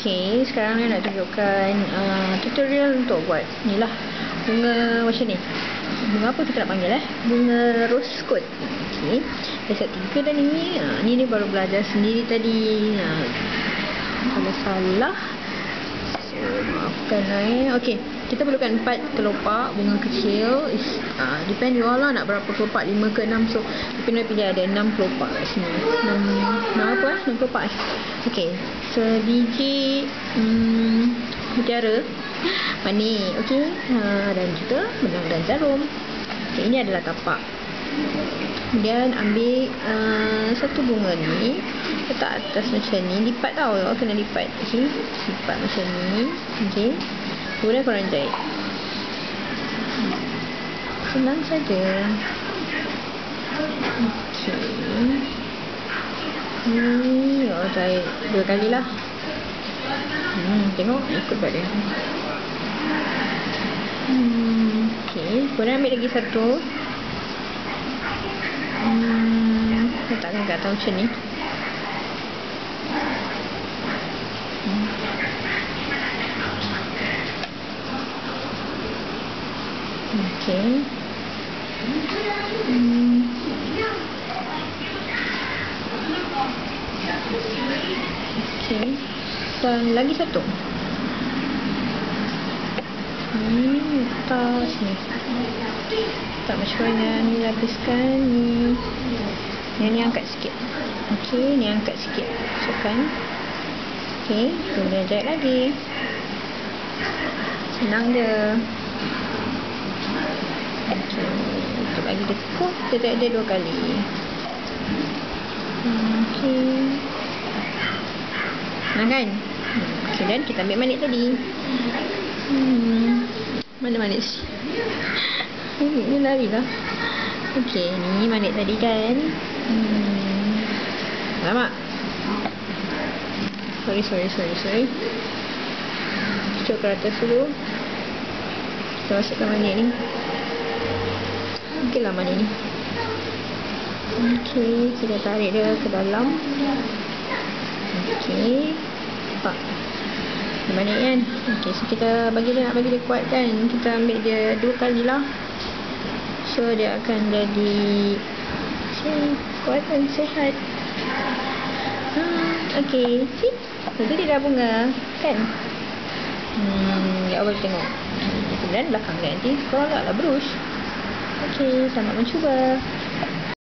Okey, sekarang ni nak tunjukkan tutorial untuk buat ni lah bunga macam ni. Bunga apa kita nak panggil bunga rose coat. Okey, dah set 3 dah ni. Ni baru belajar sendiri tadi. Kalau salah, so maafkan Okey, kita perlukan 4 kelopak bunga kecil. Depend you all lah nak berapa kelopak, 5 ke 6. So kita pilih ada 6 kelopak kat sini. 6 kelopak. Okey, sebiji mutiara manik. Okey, dan juga benang dan jarum. Okey, ini adalah tapak. Kemudian ambil satu bunga ni, letak atas macam ni, lipat tau, kena lipat. Okey, lipat macam ni. Okey, kemudian korang jahit. Senang saja. Okey, ni jahit 2 kali lah. Tengok ikut badan. Okey, korang ambil lagi satu. Letakkan kat atas macam ni. Okey. Okey. Dan lagi satu. Ni letak sini. Tak macam mana ni, lapiskan ni. Ni angkat sikit. Okey, ni angkat sikit. Masukkan. Okey, kemudian jahit lagi. Senang je. Okey, untuk lagi dekuk, kita ada 2 kali. Okey. Nah kan? Okey, dan kita ambil manik tadi. Mana manik sih? Ini lari lah. Okey, ni manik tadi kan. Alamak. Sorry. Cucuk ke atas dulu. Kita masukkan manik ni. Okey lah manik ni. Okey, kita tarik dia ke dalam. Okey. Nampak? Dia manik kan? Okey, so kita nak bagi dia kuat kan. Kita ambil dia 2 kali lah. So dia akan jadi kuat dan sihat. Okey, itu dia dah bunga kan? Ya awal tengok. Kemudian belakang dia nanti korang agaklah brush. Okey, selamat mencuba.